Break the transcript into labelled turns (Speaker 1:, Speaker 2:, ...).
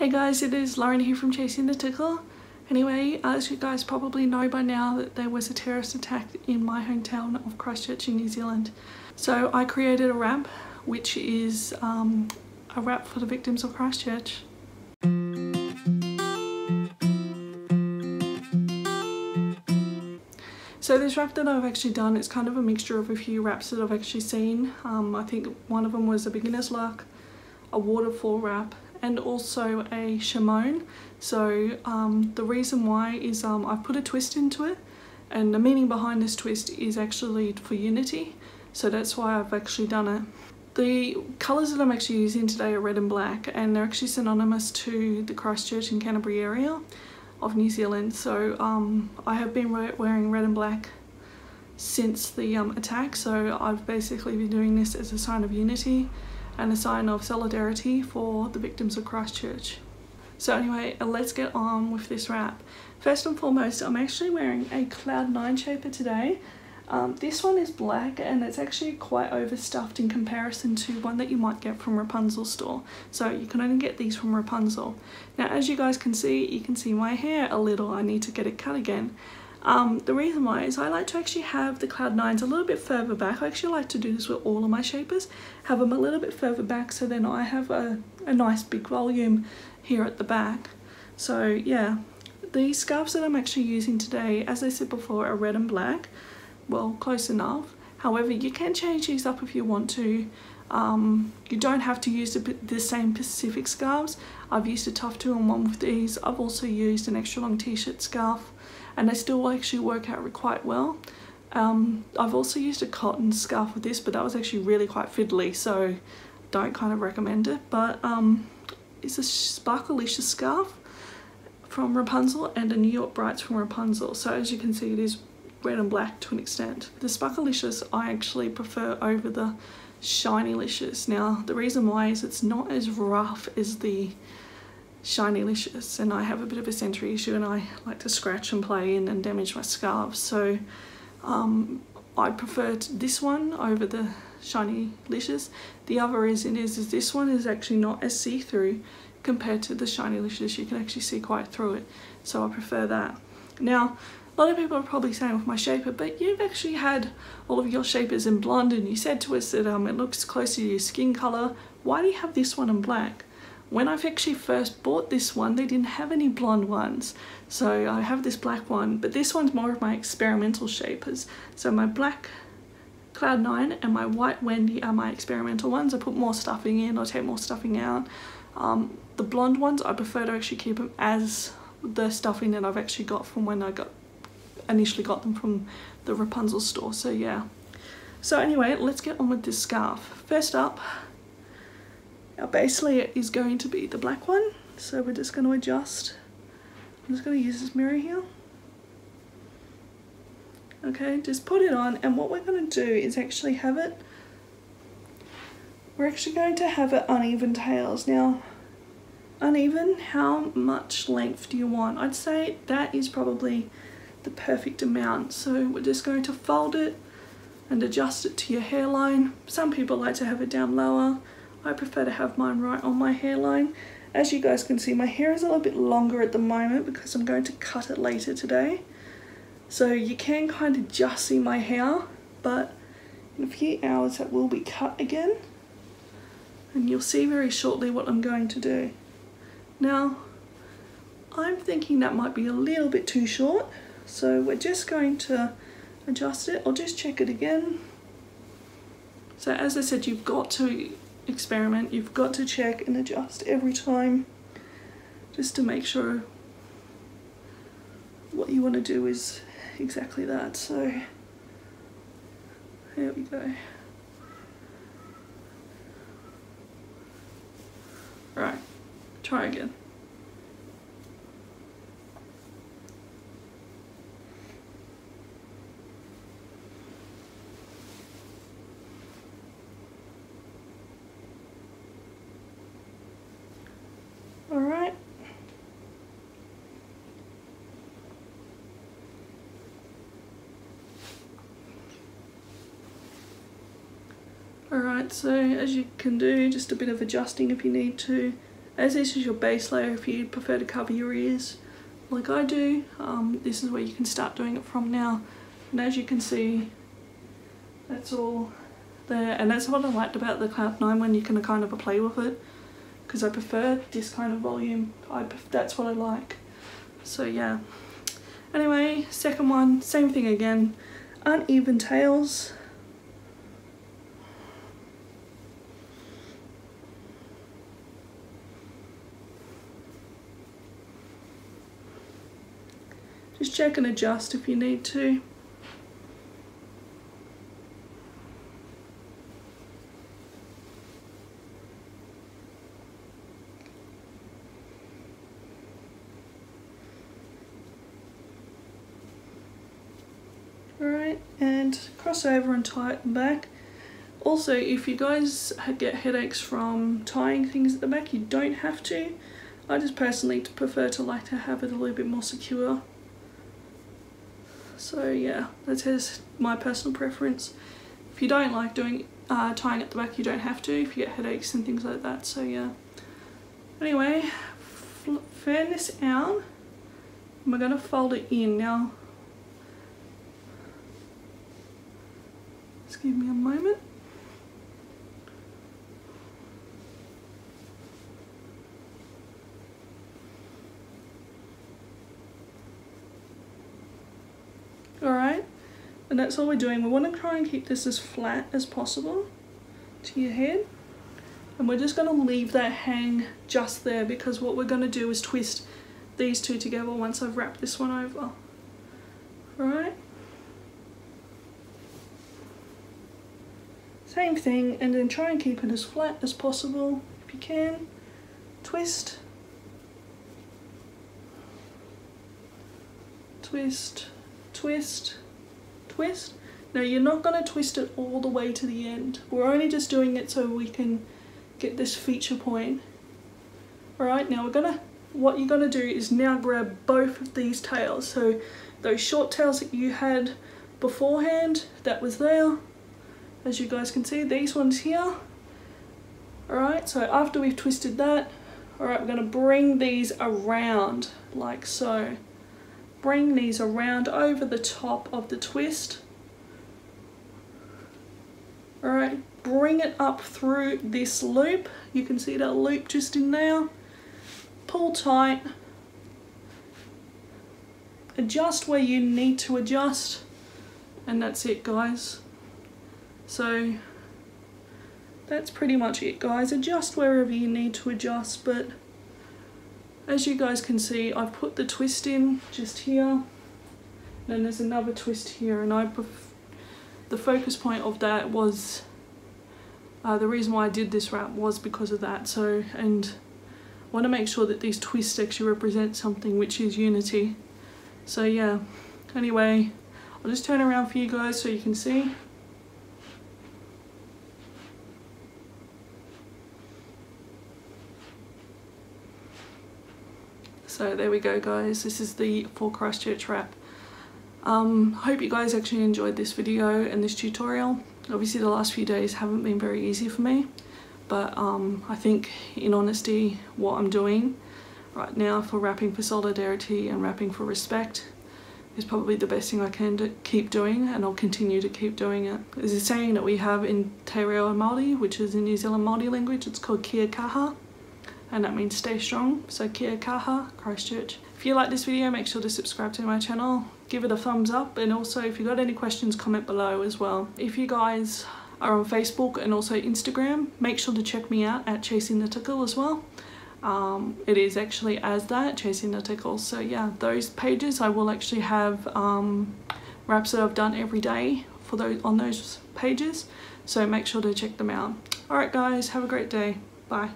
Speaker 1: Hey guys, it is Lauren here from Chasing the Tichel. Anyway, as you guys probably know by now that there was a terrorist attack in my hometown of Christchurch in New Zealand. So I created a wrap, which is a wrap for the victims of Christchurch. So this wrap that I've actually done is kind of a mixture of a few wraps that I've actually seen. I think one of them was a beginner's luck, a waterfall wrap, and also a shimon. So the reason why is I've put a twist into it, and the meaning behind this twist is actually for unity. So that's why I've actually done it. The colours that I'm actually using today are red and black, and they're actually synonymous to the Christchurch and Canterbury area of New Zealand. So I have been wearing red and black since the attack, so I've basically been doing this as a sign of unity and a sign of solidarity for the victims of Christchurch. So anyway, let's get on with this wrap. First and foremost, I'm actually wearing a Cloud 9 shaper today. This one is black and it's actually quite overstuffed in comparison to one that you might get from Rapunzel's store. So you can only get these from Rapunzel. Now as you guys can see my hair a little. I need to get it cut again. The reason why is I like to actually have the Cloud 9s a little bit further back. I actually like to do this with all of my shapers. Have them a little bit further back so then I have a nice big volume here at the back. So yeah, the scarves that I'm actually using today, as I said before, are red and black. Well, close enough. However, you can change these up if you want to. You don't have to use the same Pacific scarves. I've used a tough 2-in-1 with these. I've also used an extra long t-shirt scarf, and they still actually work out quite well. I've also used a cotton scarf with this, but that was actually really quite fiddly, so don't kind of recommend it. But it's a Sparkalicious scarf from Rapunzel and a New York Brights from Rapunzel. So as you can see, it is red and black to an extent. The Sparkalicious I actually prefer over the Shinylicious. Now the reason why is it's not as rough as the Shinylicious, and I have a bit of a sensory issue and I like to scratch and play and damage my scarves. So I preferred this one over the Shinylicious. The other reason is this one is actually not as see-through compared to the Shinylicious. You can actually see quite through it, so I prefer that. Now a lot of people are probably saying with my shaper, but you've actually had all of your shapers in blonde and you said to us that it looks closer to your skin colour. Why do you have this one in black? When I've actually first bought this one, they didn't have any blonde ones. So I have this black one, but this one's more of my experimental shapers. So my black Cloud 9 and my white Wendy are my experimental ones. I put more stuffing in, I take more stuffing out. The blonde ones, I prefer to actually keep them as the stuffing that I've actually got from when I initially got them from the Rapunzel store. So yeah. So anyway, let's get on with this scarf. First up, our base layer is going to be the black one. So we're just going to adjust. I'm just going to use this mirror here. Okay, just put it on, and what we're going to do is actually have it, we're actually going to have it uneven tails. Now, uneven, how much length do you want? I'd say that is probably the perfect amount. So we're just going to fold it and adjust it to your hairline. Some people like to have it down lower. I prefer to have mine right on my hairline. As you guys can see, my hair is a little bit longer at the moment because I'm going to cut it later today. So you can kind of just see my hair, but in a few hours that will be cut again. And you'll see very shortly what I'm going to do. Now, I'm thinking that might be a little bit too short. So we're just going to adjust it. I'll just check it again. So as I said, you've got to experiment. You've got to check and adjust every time just to make sure what you want to do is exactly that. So here we go. Right, try again. Alright. Alright, so as you can do, just a bit of adjusting if you need to. As this is your base layer, if you prefer to cover your ears like I do, this is where you can start doing it from now. And as you can see, that's all there, and that's what I liked about the Cloud9 when you can kind of play with it, because I prefer this kind of volume. That's what I like. So yeah. Anyway, second one, same thing again, uneven tails. Just check and adjust if you need to. Alright, and cross over and tighten back. Also, if you guys get headaches from tying things at the back, you don't have to. I just personally prefer to like to have it a little bit more secure. So yeah, that's just my personal preference. If you don't like doing tying at the back, you don't have to if you get headaches and things like that. So yeah. Anyway, fan this out, and we're going to fold it in now. Just give me a moment. Alright, and that's all we're doing. We want to try and keep this as flat as possible to your head. And we're just going to leave that hang just there, because what we're going to do is twist these two together once I've wrapped this one over. Alright. Same thing, and then try and keep it as flat as possible if you can. Twist. Twist. Twist. Twist. Now you're not going to twist it all the way to the end. We're only just doing it so we can get this feature point. Alright, now what you're going to do is now grab both of these tails. So those short tails that you had beforehand, that was there. As you guys can see, these ones here. Alright, so after we've twisted that, alright, we're going to bring these around like so. Bring these around over the top of the twist. Alright, bring it up through this loop. You can see that loop just in there. Pull tight. Adjust where you need to adjust. And that's it, guys. So that's pretty much it, guys. Adjust wherever you need to adjust, but as you guys can see, I've put the twist in just here, and then there's another twist here, and the focus point of that was the reason why I did this wrap was because of that. So, and I want to make sure that these twists actually represent something, which is unity. So yeah, anyway, I'll just turn around for you guys so you can see. So there we go, guys. This is the full Christchurch wrap. Hope you guys actually enjoyed this video and this tutorial. Obviously the last few days haven't been very easy for me, but I think in honesty what I'm doing right now for wrapping for solidarity and wrapping for respect is probably the best thing I can keep doing, and I'll continue to keep doing it. There's a saying that we have in Te Reo Māori, which is in New Zealand Māori language. It's called kia kaha, and that means stay strong. So kia kaha, Christchurch. If you like this video, make sure to subscribe to my channel, give it a thumbs up, and also if you got any questions, comment below as well. If you guys are on Facebook and also Instagram, make sure to check me out at Chasing the Tichel as well. It is actually as that, Chasing the Tichel. So yeah, those pages I will actually have wraps that I've done every day for those on those pages. So make sure to check them out. Alright guys, have a great day. Bye.